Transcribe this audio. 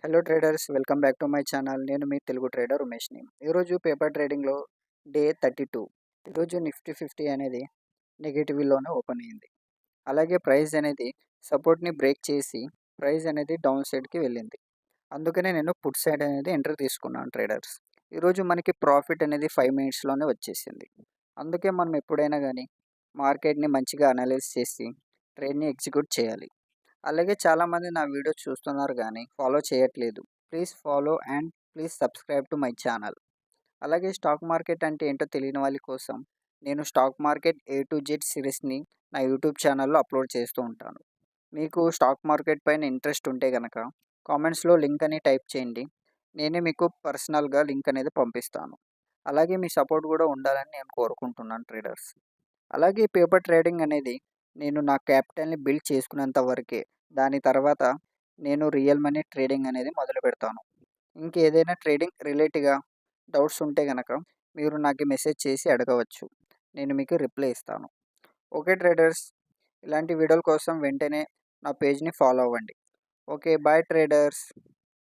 Hello traders, welcome back to my channel. నేను మీ Telugu trader ఉమేష్ని. ఈరోజు paper ట్రేడింగ్లో డే 32. ఈరోజు నిఫ్టీ 50 అనేది నెగిటివ్లోనే ఓపెన్ అయింది. అలాగే ప్రైస్ అనేది సపోర్ట్ని బ్రేక్ చేసి ప్రైస్ అనేది డౌన్ సైడ్కి వెళ్ళింది. అందుకనే నేను పుట్ సైడ్ అనేది ఎంట్రీ తీసుకున్నాను ట్రేడర్స్. ఈరోజు మనకి ప్రాఫిట్ అనేది 5 మినిట్స్లోనే వచ్చేసింది. అందుకే మనం ఎప్పుడైనా కానీ మార్కెట్ని మంచిగా అనలైజ్ చేసి ట్రేడ్ని ఎగ్జిక్యూట్ చేయాలి. అలాగే చాలామంది నా వీడియోస్ చూస్తున్నారు కానీ ఫాలో చేయట్లేదు. Please follow and please subscribe to my channel. అలాగే స్టాక్ మార్కెట్ అంటే ఏంటో తెలియని వాళ్ళ కోసం నేను stock market A to Z సిరీస్ని నా యూట్యూబ్ ఛానల్లో అప్లోడ్ చేస్తూ ఉంటాను. మీకు స్టాక్ మార్కెట్ పైన ఇంట్రెస్ట్ ఉంటే కనుక కామెంట్స్లో లింక్ అని టైప్ చేయండి. నేనే మీకు పర్సనల్గా లింక్ అనేది పంపిస్తాను. అలాగే మీ సపోర్ట్ కూడా ఉండాలని నేను కోరుకుంటున్నాను ట్రేడర్స్. అలాగే పేపర్ ట్రేడింగ్ అనేది నేను నా క్యాపిటల్‌ని బిల్డ్ చేసుకున్నంత వరకే. దాని తర్వాత నేను రియల్ మనీ ట్రేడింగ్ అనేది మొదలుపెడతాను. ఇంకేదైనా ట్రేడింగ్ రిలేటెడ్‌గా డౌట్స్ ఉంటే గనక మీరు నాకు మెసేజ్ చేసి అడగవచ్చు. నేను మీకు రిప్లై ఇస్తాను. ఓకే ట్రేడర్స్, ఇలాంటి వీడియోల కోసం వెంటనే నా పేజ్‌ని ఫాలో అవ్వండి. Okay, bye traders.